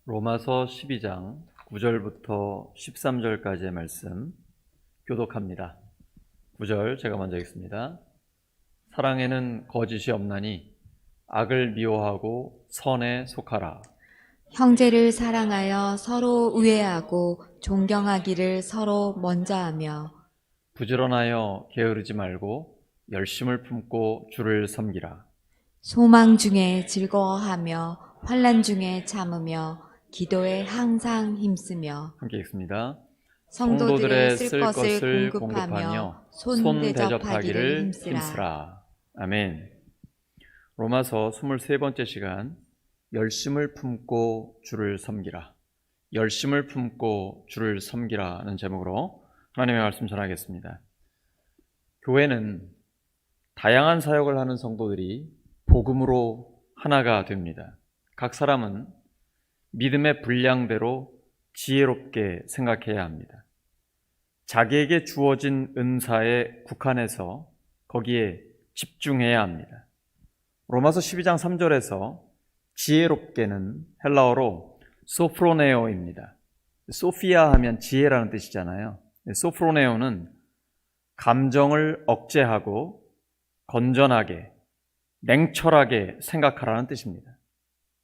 로마서 12장 9절부터 13절까지의 말씀 교독합니다. 9절 제가 먼저 읽습니다. 사랑에는 거짓이 없나니 악을 미워하고 선에 속하라. 형제를 사랑하여 서로 우애하고 존경하기를 서로 먼저 하며 부지런하여 게으르지 말고 열심을 품고 주를 섬기라. 소망 중에 즐거워하며 환난 중에 참으며 기도에 항상 힘쓰며 함께 읽습니다. 성도들의 쓸 것을 공급하며 손 대접하기를 힘쓰라. 아멘. 로마서 23번째 시간, 열심을 품고 주를 섬기라. 열심을 품고 주를 섬기라는 제목으로 하나님의 말씀 전하겠습니다. 교회는 다양한 사역을 하는 성도들이 복음으로 하나가 됩니다. 각 사람은 믿음의 분량대로 지혜롭게 생각해야 합니다. 자기에게 주어진 은사에 국한해서 거기에 집중해야 합니다. 로마서 12장 3절에서 지혜롭게는 헬라어로 소프로네오입니다. 소피아 하면 지혜라는 뜻이잖아요. 소프로네오는 감정을 억제하고 건전하게, 냉철하게 생각하라는 뜻입니다.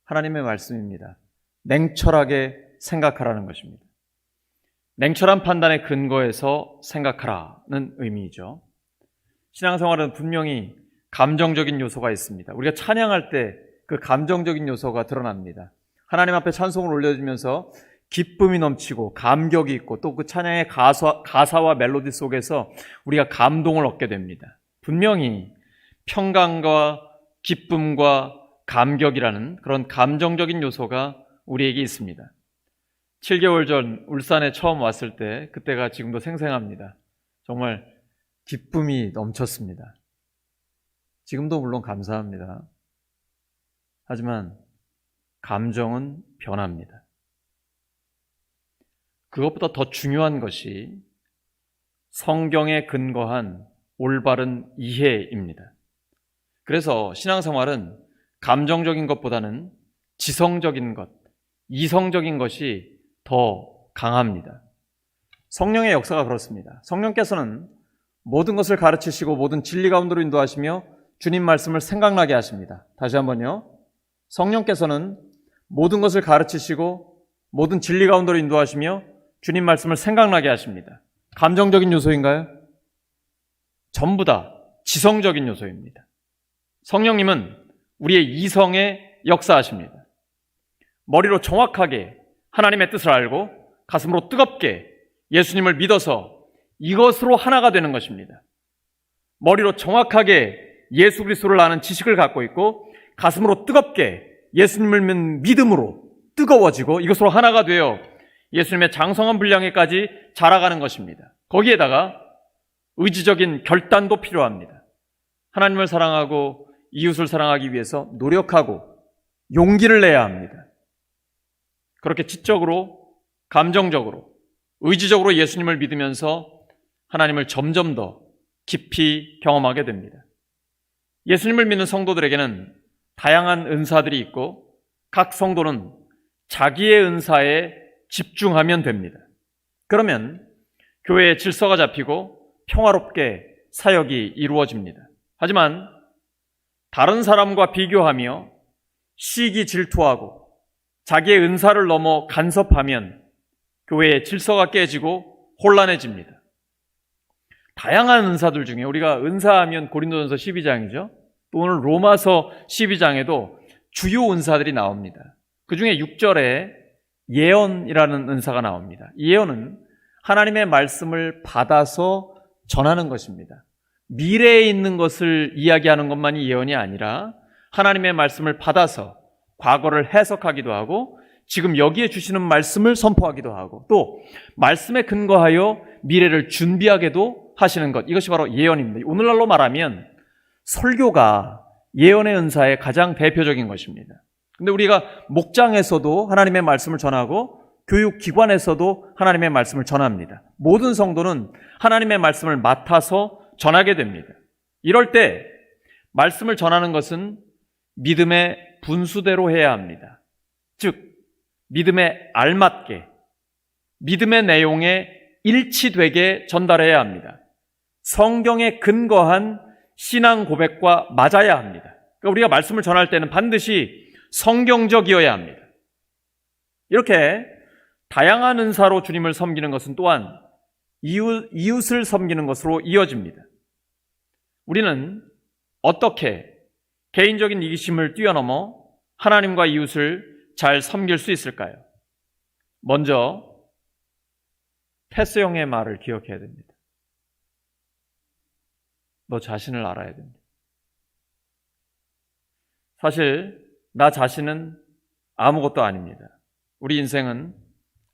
하나님의 말씀입니다. 냉철하게 생각하라는 것입니다. 냉철한 판단의 근거에서 생각하라는 의미이죠. 신앙생활은 분명히 감정적인 요소가 있습니다. 우리가 찬양할 때 그 감정적인 요소가 드러납니다. 하나님 앞에 찬송을 올려주면서 기쁨이 넘치고 감격이 있고 또 그 찬양의 가사와 멜로디 속에서 우리가 감동을 얻게 됩니다. 분명히 평강과 기쁨과 감격이라는 그런 감정적인 요소가 우리에게 있습니다. 7개월 전 울산에 처음 왔을 때 그때가 지금도 생생합니다. 정말 기쁨이 넘쳤습니다. 지금도 물론 감사합니다. 하지만 감정은 변합니다. 그것보다 더 중요한 것이 성경에 근거한 올바른 이해입니다. 그래서 신앙생활은 감정적인 것보다는 지성적인 것, 이성적인 것이 더 강합니다. 성령의 역사가 그렇습니다. 성령께서는 모든 것을 가르치시고 모든 진리 가운데로 인도하시며 주님 말씀을 생각나게 하십니다. 다시 한번요. 성령께서는 모든 것을 가르치시고 모든 진리 가운데로 인도하시며 주님 말씀을 생각나게 하십니다. 감정적인 요소인가요? 전부 다 지성적인 요소입니다. 성령님은 우리의 이성에 역사하십니다. 머리로 정확하게 하나님의 뜻을 알고 가슴으로 뜨겁게 예수님을 믿어서 이것으로 하나가 되는 것입니다. 머리로 정확하게 예수 그리스도를 아는 지식을 갖고 있고 가슴으로 뜨겁게 예수님을 믿는 믿음으로 뜨거워지고 이것으로 하나가 되어 예수님의 장성한 분량에까지 자라가는 것입니다. 거기에다가 의지적인 결단도 필요합니다. 하나님을 사랑하고 이웃을 사랑하기 위해서 노력하고 용기를 내야 합니다. 그렇게 지적으로, 감정적으로, 의지적으로 예수님을 믿으면서 하나님을 점점 더 깊이 경험하게 됩니다. 예수님을 믿는 성도들에게는 다양한 은사들이 있고 각 성도는 자기의 은사에 집중하면 됩니다. 그러면 교회의 질서가 잡히고 평화롭게 사역이 이루어집니다. 하지만 다른 사람과 비교하며 시기 질투하고 자기의 은사를 넘어 간섭하면 교회의 질서가 깨지고 혼란해집니다. 다양한 은사들 중에 우리가 은사하면 고린도전서 12장이죠. 또 오늘 로마서 12장에도 주요 은사들이 나옵니다. 그 중에 6절에 예언이라는 은사가 나옵니다. 이 예언은 하나님의 말씀을 받아서 전하는 것입니다. 미래에 있는 것을 이야기하는 것만이 예언이 아니라 하나님의 말씀을 받아서 과거를 해석하기도 하고 지금 여기에 주시는 말씀을 선포하기도 하고 또 말씀에 근거하여 미래를 준비하게도 하시는 것, 이것이 바로 예언입니다. 오늘날로 말하면 설교가 예언의 은사의 가장 대표적인 것입니다. 근데 우리가 목장에서도 하나님의 말씀을 전하고 교육기관에서도 하나님의 말씀을 전합니다. 모든 성도는 하나님의 말씀을 맡아서 전하게 됩니다. 이럴 때 말씀을 전하는 것은 믿음의 분수대로 해야 합니다. 즉 믿음에 알맞게, 믿음의 내용에 일치되게 전달해야 합니다. 성경에 근거한 신앙 고백과 맞아야 합니다. 그러니까 우리가 말씀을 전할 때는 반드시 성경적이어야 합니다. 이렇게 다양한 은사로 주님을 섬기는 것은 또한 이웃을 섬기는 것으로 이어집니다. 우리는 어떻게 개인적인 이기심을 뛰어넘어 하나님과 이웃을 잘 섬길 수 있을까요? 먼저 패스 형의 말을 기억해야 됩니다. 너 자신을 알아야 됩니다. 사실 나 자신은 아무것도 아닙니다. 우리 인생은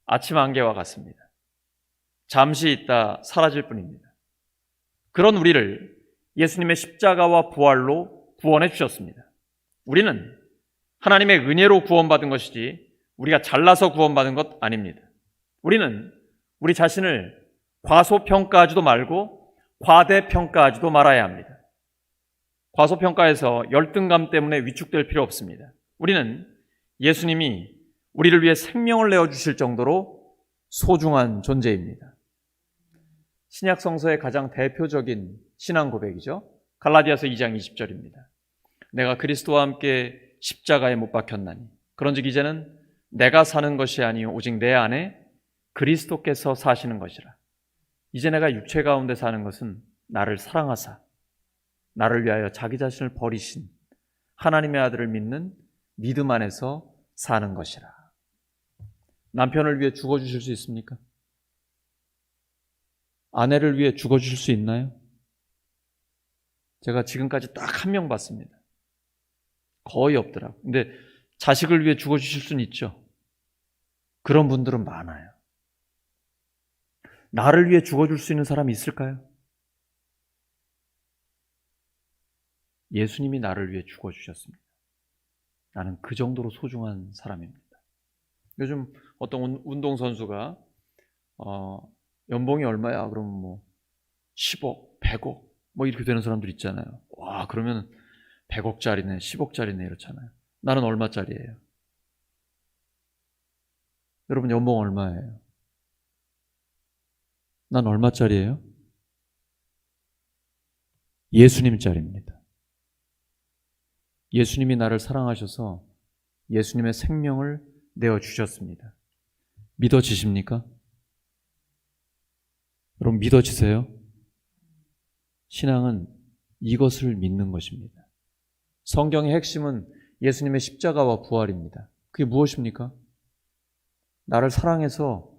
아침 안개와 같습니다. 잠시 있다 사라질 뿐입니다. 그런 우리를 예수님의 십자가와 부활로 구원해 주셨습니다. 우리는 하나님의 은혜로 구원받은 것이지 우리가 잘나서 구원받은 것 아닙니다. 우리는 우리 자신을 과소평가하지도 말고 과대평가하지도 말아야 합니다. 과소평가해서 열등감 때문에 위축될 필요 없습니다. 우리는 예수님이 우리를 위해 생명을 내어주실 정도로 소중한 존재입니다. 신약 성서의 가장 대표적인 신앙 고백이죠. 갈라디아서 2장 20절입니다. 내가 그리스도와 함께 십자가에 못 박혔나니 그런즉 이제는 내가 사는 것이 아니요 오직 내 안에 그리스도께서 사시는 것이라. 이제 내가 육체 가운데 사는 것은 나를 사랑하사 나를 위하여 자기 자신을 버리신 하나님의 아들을 믿는 믿음 안에서 사는 것이라. 남편을 위해 죽어주실 수 있습니까? 아내를 위해 죽어주실 수 있나요? 제가 지금까지 딱 한 명 봤습니다. 거의 없더라고요. 근데 자식을 위해 죽어주실 수는 있죠. 그런 분들은 많아요. 나를 위해 죽어줄 수 있는 사람이 있을까요? 예수님이 나를 위해 죽어주셨습니다. 나는 그 정도로 소중한 사람입니다. 요즘 어떤 운동선수가 연봉이 얼마야? 그러면 뭐 10억, 100억 뭐 이렇게 되는 사람들 있잖아요. 와, 그러면 100억짜리네, 10억짜리네 이렇잖아요. 나는 얼마짜리예요? 여러분 연봉 얼마예요? 난 얼마짜리예요? 예수님짜리입니다. 예수님이 나를 사랑하셔서 예수님의 생명을 내어주셨습니다. 믿어지십니까? 여러분 믿어지세요? 신앙은 이것을 믿는 것입니다. 성경의 핵심은 예수님의 십자가와 부활입니다. 그게 무엇입니까? 나를 사랑해서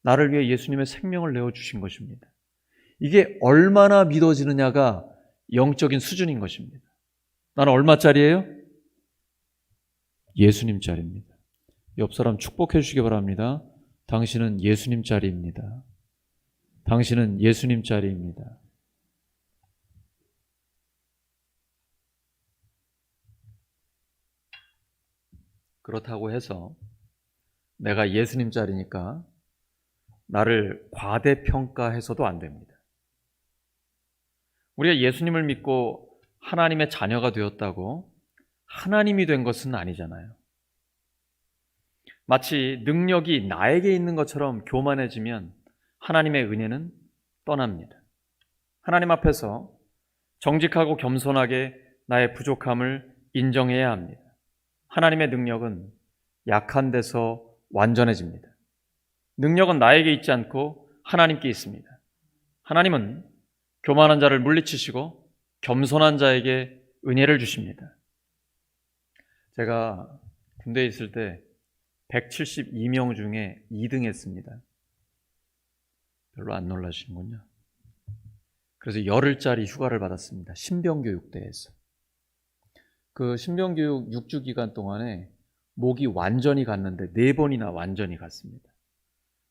나를 위해 예수님의 생명을 내어주신 것입니다. 이게 얼마나 믿어지느냐가 영적인 수준인 것입니다. 나는 얼마짜리예요? 예수님짜리입니다. 옆 사람 축복해 주시기 바랍니다. 당신은 예수님짜리입니다. 당신은 예수님짜리입니다. 그렇다고 해서 내가 예수님짜리니까 나를 과대평가해서도 안 됩니다. 우리가 예수님을 믿고 하나님의 자녀가 되었다고 하나님이 된 것은 아니잖아요. 마치 능력이 나에게 있는 것처럼 교만해지면 하나님의 은혜는 떠납니다. 하나님 앞에서 정직하고 겸손하게 나의 부족함을 인정해야 합니다. 하나님의 능력은 약한 데서 완전해집니다. 능력은 나에게 있지 않고 하나님께 있습니다. 하나님은 교만한 자를 물리치시고 겸손한 자에게 은혜를 주십니다. 제가 군대에 있을 때 172명 중에 2등 했습니다. 별로 안 놀라시는군요. 그래서 열흘짜리 휴가를 받았습니다. 신병교육대에서. 그 신병교육 6주 기간 동안에 목이 완전히 갔는데 4번이나 완전히 갔습니다.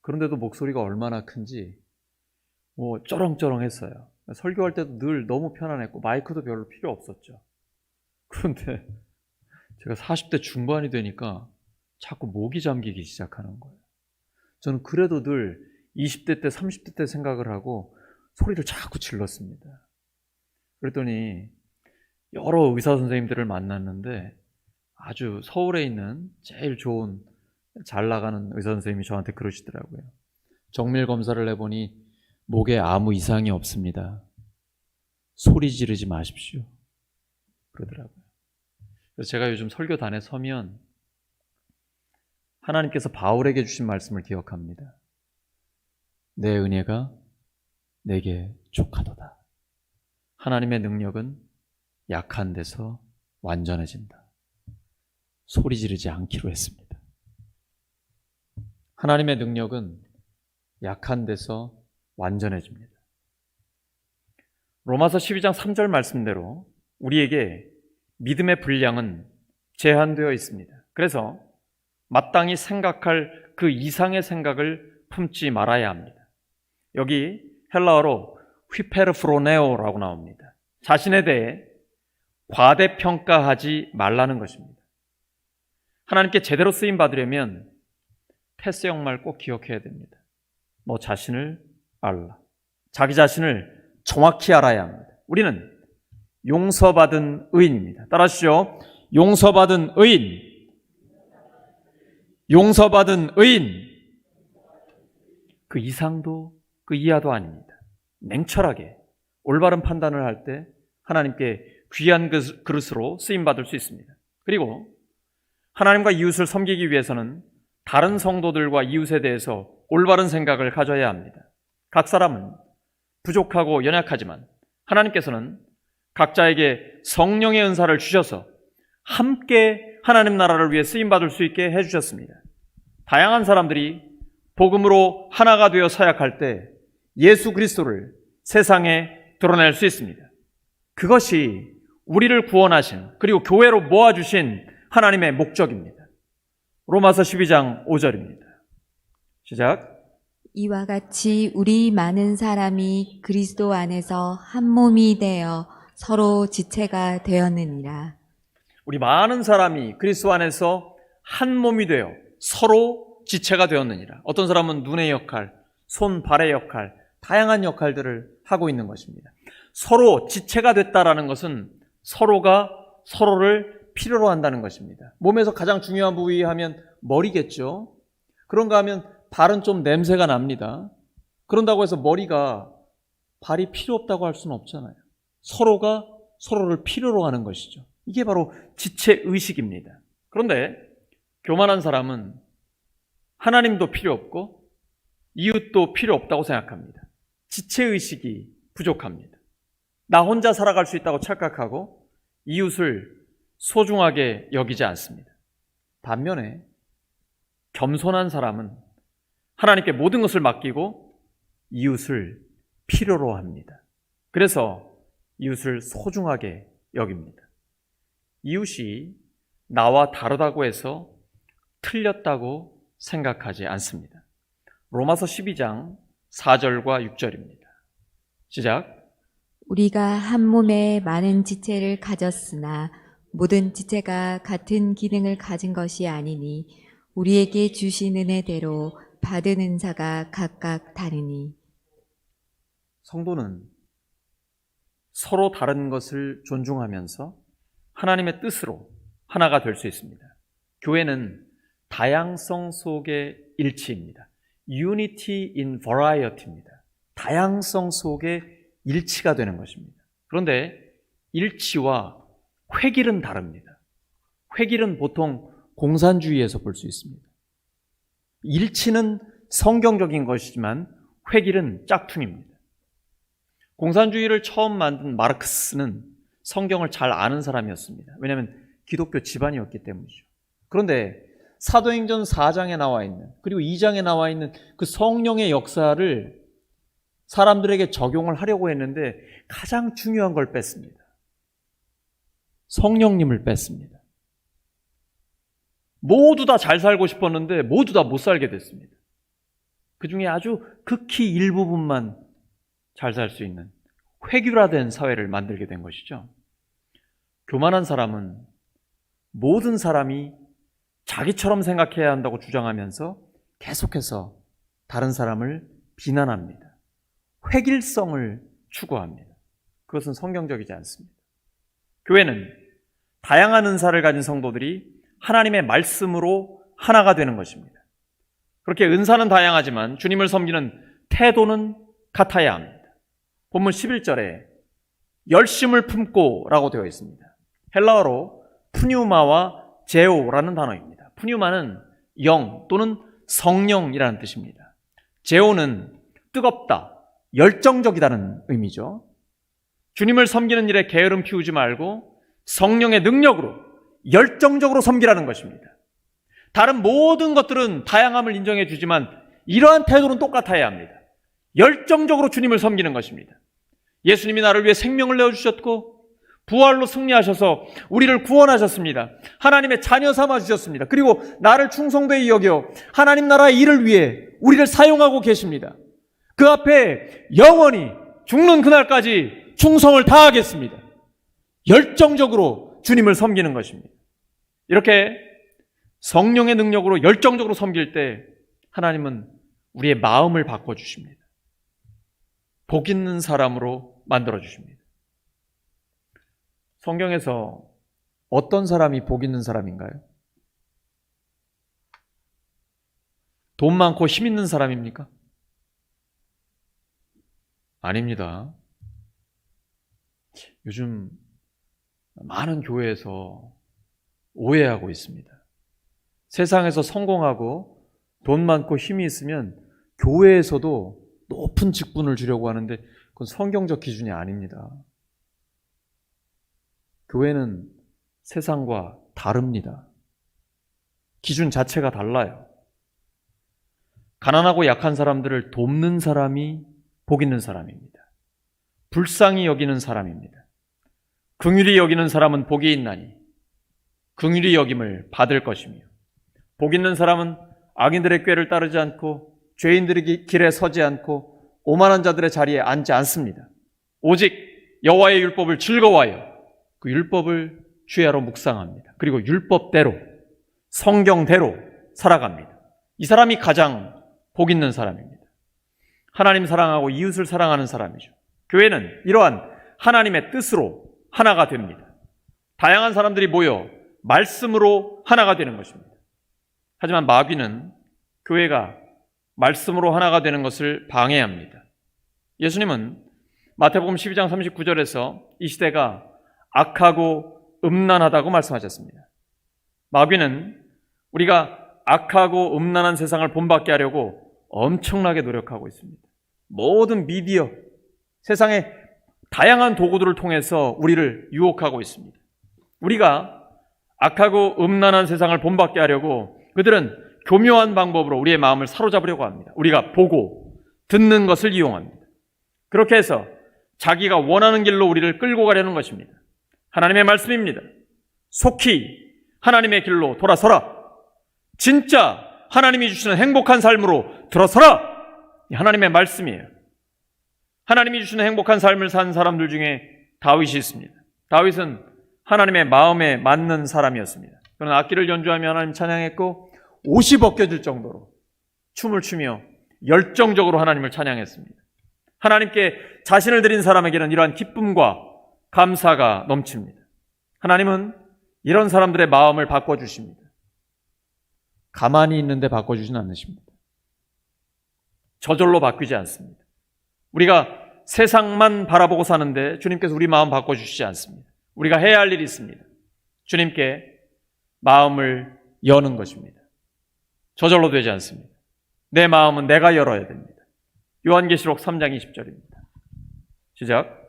그런데도 목소리가 얼마나 큰지 쩌렁쩌렁했어요. 설교할 때도 늘 너무 편안했고 마이크도 별로 필요 없었죠. 그런데 제가 40대 중반이 되니까 자꾸 목이 잠기기 시작하는 거예요. 저는 그래도 늘 20대 때 30대 때 생각을 하고 소리를 자꾸 질렀습니다. 그랬더니 여러 의사 선생님들을 만났는데 아주 서울에 있는 제일 좋은 잘 나가는 의사 선생님이 저한테 그러시더라고요. 정밀 검사를 해보니 목에 아무 이상이 없습니다. 소리 지르지 마십시오. 그러더라고요. 그래서 제가 요즘 설교단에 서면 하나님께서 바울에게 주신 말씀을 기억합니다. 내 은혜가 내게 족하도다. 하나님의 능력은 약한 데서 완전해진다. 소리 지르지 않기로 했습니다. 하나님의 능력은 약한 데서 완전해집니다. 로마서 12장 3절 말씀대로 우리에게 믿음의 분량은 제한되어 있습니다. 그래서 마땅히 생각할 그 이상의 생각을 품지 말아야 합니다. 여기 헬라어로 휘페르프로네오라고 나옵니다. 자신에 대해 과대평가하지 말라는 것입니다. 하나님께 제대로 쓰임 받으려면 패스형 말 꼭 기억해야 됩니다. 너 자신을 알라. 자기 자신을 정확히 알아야 합니다. 우리는 용서받은 의인입니다. 따라하시죠. 용서받은 의인. 용서받은 의인. 그 이상도 그 이하도 아닙니다. 냉철하게 올바른 판단을 할 때 하나님께 귀한 그릇으로 쓰임받을 수 있습니다. 그리고 하나님과 이웃을 섬기기 위해서는 다른 성도들과 이웃에 대해서 올바른 생각을 가져야 합니다. 각 사람은 부족하고 연약하지만 하나님께서는 각자에게 성령의 은사를 주셔서 함께 하나님 나라를 위해 쓰임받을 수 있게 해주셨습니다. 다양한 사람들이 복음으로 하나가 되어 사역할 때 예수 그리스도를 세상에 드러낼 수 있습니다. 그것이 우리를 구원하신 그리고 교회로 모아주신 하나님의 목적입니다. 로마서 12장 5절입니다. 시작. 이와 같이 우리 많은 사람이 그리스도 안에서 한 몸이 되어 서로 지체가 되었느니라. 우리 많은 사람이 그리스도 안에서 한 몸이 되어 서로 지체가 되었느니라. 어떤 사람은 눈의 역할, 손, 발의 역할, 다양한 역할들을 하고 있는 것입니다. 서로 지체가 됐다라는 것은 서로가 서로를 필요로 한다는 것입니다. 몸에서 가장 중요한 부위 하면 머리겠죠. 그런가 하면 발은 좀 냄새가 납니다. 그런다고 해서 머리가 발이 필요 없다고 할 수는 없잖아요. 서로가 서로를 필요로 하는 것이죠. 이게 바로 지체의식입니다. 그런데 교만한 사람은 하나님도 필요 없고 이웃도 필요 없다고 생각합니다. 지체의식이 부족합니다. 나 혼자 살아갈 수 있다고 착각하고 이웃을 소중하게 여기지 않습니다. 반면에 겸손한 사람은 하나님께 모든 것을 맡기고 이웃을 필요로 합니다. 그래서 이웃을 소중하게 여깁니다. 이웃이 나와 다르다고 해서 틀렸다고 생각하지 않습니다. 로마서 12장 4절과 6절입니다. 시작. 우리가 한 몸에 많은 지체를 가졌으나 모든 지체가 같은 기능을 가진 것이 아니니 우리에게 주신 은혜대로 받은 은사가 각각 다르니. 성도는 서로 다른 것을 존중하면서 하나님의 뜻으로 하나가 될 수 있습니다. 교회는 다양성 속의 일치입니다. Unity in variety입니다. 다양성 속의 일치가 되는 것입니다. 그런데 일치와 획일은 다릅니다. 획일은 보통 공산주의에서 볼 수 있습니다. 일치는 성경적인 것이지만 획일은 짝퉁입니다. 공산주의를 처음 만든 마르크스는 성경을 잘 아는 사람이었습니다. 왜냐하면 기독교 집안이었기 때문이죠. 그런데 사도행전 4장에 나와 있는 그리고 2장에 나와 있는 그 성령의 역사를 사람들에게 적용을 하려고 했는데 가장 중요한 걸 뺐습니다. 성령님을 뺐습니다. 모두 다 잘 살고 싶었는데 모두 다 못 살게 됐습니다. 그 중에 아주 극히 일부분만 잘 살 수 있는 획일화된 사회를 만들게 된 것이죠. 교만한 사람은 모든 사람이 자기처럼 생각해야 한다고 주장하면서 계속해서 다른 사람을 비난합니다. 획일성을 추구합니다. 그것은 성경적이지 않습니다. 교회는 다양한 은사를 가진 성도들이 하나님의 말씀으로 하나가 되는 것입니다. 그렇게 은사는 다양하지만 주님을 섬기는 태도는 같아야 합니다. 본문 11절에 열심을 품고 라고 되어 있습니다. 헬라어로 푸뉴마와 제오라는 단어입니다. 푸뉴마는 영 또는 성령이라는 뜻입니다. 제오는 뜨겁다, 열정적이다는 의미죠. 주님을 섬기는 일에 게으름 피우지 말고 성령의 능력으로 열정적으로 섬기라는 것입니다. 다른 모든 것들은 다양함을 인정해 주지만 이러한 태도는 똑같아야 합니다. 열정적으로 주님을 섬기는 것입니다. 예수님이 나를 위해 생명을 내어주셨고 부활로 승리하셔서 우리를 구원하셨습니다. 하나님의 자녀 삼아주셨습니다. 그리고 나를 충성되이 여겨 하나님 나라의 일을 위해 우리를 사용하고 계십니다. 그 앞에 영원히 죽는 그날까지 충성을 다하겠습니다. 열정적으로 주님을 섬기는 것입니다. 이렇게 성령의 능력으로 열정적으로 섬길 때 하나님은 우리의 마음을 바꿔주십니다. 복 있는 사람으로 만들어주십니다. 성경에서 어떤 사람이 복 있는 사람인가요? 돈 많고 힘 있는 사람입니까? 아닙니다. 요즘 많은 교회에서 오해하고 있습니다. 세상에서 성공하고 돈 많고 힘이 있으면 교회에서도 높은 직분을 주려고 하는데 그건 성경적 기준이 아닙니다. 교회는 세상과 다릅니다. 기준 자체가 달라요. 가난하고 약한 사람들을 돕는 사람이 복 있는 사람입니다. 불쌍히 여기는 사람입니다. 긍휼히 여기는 사람은 복이 있나니 긍휼히 여김을 받을 것이며 복 있는 사람은 악인들의 꾀를 따르지 않고 죄인들의 길에 서지 않고 오만한 자들의 자리에 앉지 않습니다. 오직 여호와의 율법을 즐거워하여 그 율법을 주야로 묵상합니다. 그리고 율법대로 성경대로 살아갑니다. 이 사람이 가장 복 있는 사람입니다. 하나님 사랑하고 이웃을 사랑하는 사람이죠. 교회는 이러한 하나님의 뜻으로 하나가 됩니다. 다양한 사람들이 모여 말씀으로 하나가 되는 것입니다. 하지만 마귀는 교회가 말씀으로 하나가 되는 것을 방해합니다. 예수님은 마태복음 12장 39절에서 이 시대가 악하고 음란하다고 말씀하셨습니다. 마귀는 우리가 악하고 음란한 세상을 본받게 하려고 엄청나게 노력하고 있습니다. 모든 미디어, 세상의 다양한 도구들을 통해서 우리를 유혹하고 있습니다. 우리가 악하고 음란한 세상을 본받게 하려고 그들은 교묘한 방법으로 우리의 마음을 사로잡으려고 합니다. 우리가 보고 듣는 것을 이용합니다. 그렇게 해서 자기가 원하는 길로 우리를 끌고 가려는 것입니다. 하나님의 말씀입니다. 속히 하나님의 길로 돌아서라. 진짜 하나님이 주시는 행복한 삶으로 들어서라. 하나님의 말씀이에요. 하나님이 주시는 행복한 삶을 산 사람들 중에 다윗이 있습니다. 다윗은 하나님의 마음에 맞는 사람이었습니다. 그는 악기를 연주하며 하나님 찬양했고 옷이 벗겨질 정도로 춤을 추며 열정적으로 하나님을 찬양했습니다. 하나님께 자신을 드린 사람에게는 이러한 기쁨과 감사가 넘칩니다. 하나님은 이런 사람들의 마음을 바꿔주십니다. 가만히 있는데 바꿔주지는 않으십니다. 저절로 바뀌지 않습니다. 우리가 세상만 바라보고 사는데 주님께서 우리 마음 바꿔주시지 않습니다. 우리가 해야 할 일이 있습니다. 주님께 마음을 여는 것입니다. 저절로 되지 않습니다. 내 마음은 내가 열어야 됩니다. 요한계시록 3장 20절입니다. 시작.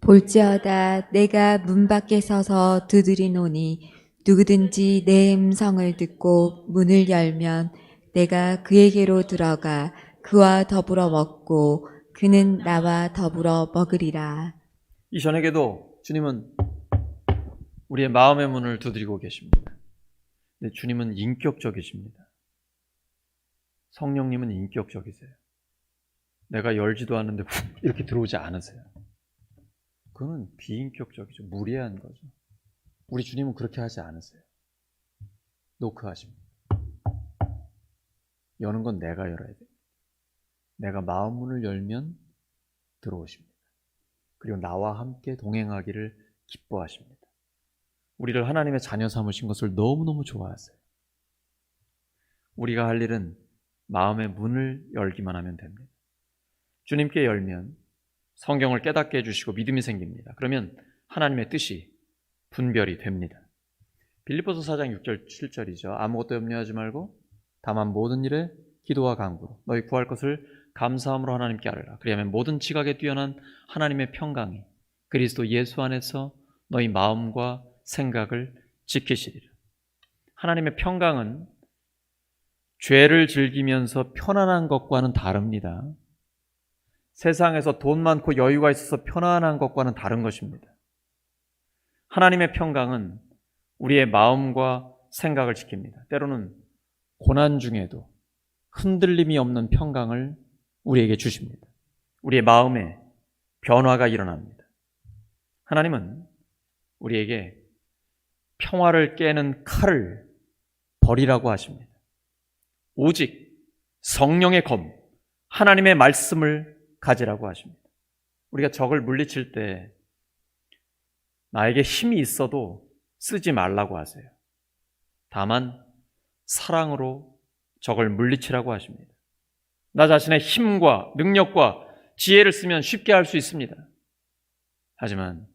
볼지어다 내가 문 밖에 서서 두드리노니 누구든지 내 음성을 듣고 문을 열면 내가 그에게로 들어가 그와 더불어 먹고 그는 나와 더불어 먹으리라. 이 저녁에도 주님은 우리의 마음의 문을 두드리고 계십니다. 근데 주님은 인격적이십니다. 성령님은 인격적이세요. 내가 열지도 않는데 이렇게 들어오지 않으세요. 그거는 비인격적이죠. 무례한 거죠. 우리 주님은 그렇게 하지 않으세요. 노크하십니다. 여는 건 내가 열어야 돼요. 내가 마음 문을 열면 들어오십니다. 그리고 나와 함께 동행하기를 기뻐하십니다. 우리를 하나님의 자녀 삼으신 것을 너무너무 좋아하세요. 우리가 할 일은 마음의 문을 열기만 하면 됩니다. 주님께 열면 성경을 깨닫게 해주시고 믿음이 생깁니다. 그러면 하나님의 뜻이 분별이 됩니다. 빌립보서 4장 6절 7절이죠. 아무것도 염려하지 말고 다만 모든 일에 기도와 간구로 너희 구할 것을 감사함으로 하나님께 아뢰라. 그리하면 모든 지각에 뛰어난 하나님의 평강이 그리스도 예수 안에서 너희 마음과 생각을 지키시리라. 하나님의 평강은 죄를 즐기면서 편안한 것과는 다릅니다. 세상에서 돈 많고 여유가 있어서 편안한 것과는 다른 것입니다. 하나님의 평강은 우리의 마음과 생각을 지킵니다. 때로는 고난 중에도 흔들림이 없는 평강을 우리에게 주십니다. 우리의 마음에 변화가 일어납니다. 하나님은 우리에게 평화를 깨는 칼을 버리라고 하십니다. 오직 성령의 검, 하나님의 말씀을 가지라고 하십니다. 우리가 적을 물리칠 때 나에게 힘이 있어도 쓰지 말라고 하세요. 다만 사랑으로 적을 물리치라고 하십니다. 나 자신의 힘과 능력과 지혜를 쓰면 쉽게 할 수 있습니다. 하지만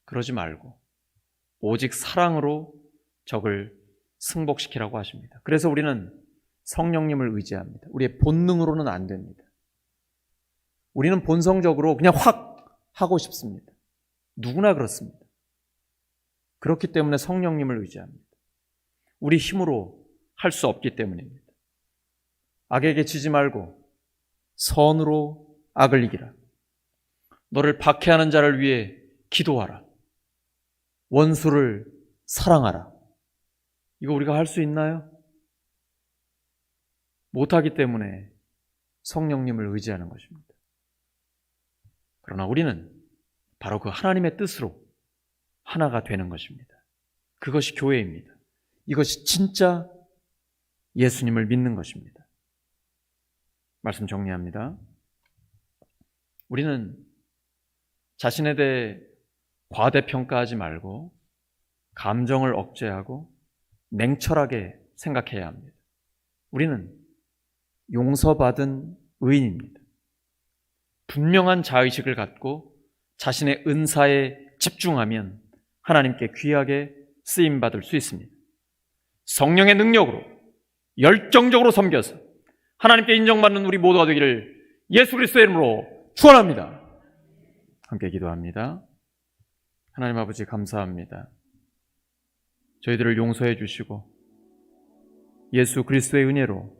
그러지 말고 오직 사랑으로 적을 승복시키라고 하십니다. 그래서 우리는 성령님을 의지합니다. 우리의 본능으로는 안 됩니다. 우리는 본성적으로 그냥 확 하고 싶습니다. 누구나 그렇습니다. 그렇기 때문에 성령님을 의지합니다. 우리 힘으로 할 수 없기 때문입니다. 악에게 지지 말고 선으로 악을 이기라. 너를 박해하는 자를 위해 기도하라. 원수를 사랑하라. 이거 우리가 할 수 있나요? 못하기 때문에 성령님을 의지하는 것입니다. 그러나 우리는 바로 그 하나님의 뜻으로 하나가 되는 것입니다. 그것이 교회입니다. 이것이 진짜 예수님을 믿는 것입니다. 말씀 정리합니다. 우리는 자신에 대해 과대평가하지 말고 감정을 억제하고 냉철하게 생각해야 합니다. 우리는 용서받은 의인입니다. 분명한 자의식을 갖고 자신의 은사에 집중하면 하나님께 귀하게 쓰임받을 수 있습니다. 성령의 능력으로 열정적으로 섬겨서 하나님께 인정받는 우리 모두가 되기를 예수 그리스도의 이름으로 축원합니다. 함께 기도합니다. 하나님 아버지 감사합니다. 저희들을 용서해 주시고 예수 그리스도의 은혜로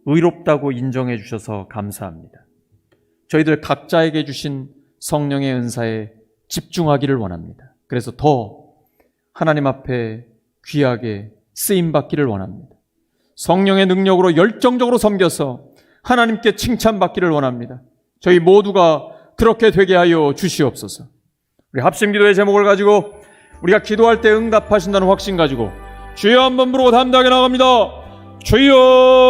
의롭다고 인정해 주셔서 감사합니다. 저희들 각자에게 주신 성령의 은사에 집중하기를 원합니다. 그래서 더 하나님 앞에 귀하게 쓰임받기를 원합니다. 성령의 능력으로 열정적으로 섬겨서 하나님께 칭찬받기를 원합니다. 저희 모두가 그렇게 되게 하여 주시옵소서. 우리 합심기도의 제목을 가지고 우리가 기도할 때 응답하신다는 확신 가지고 주여 한번 부르고 담대하게 나갑니다. 주여!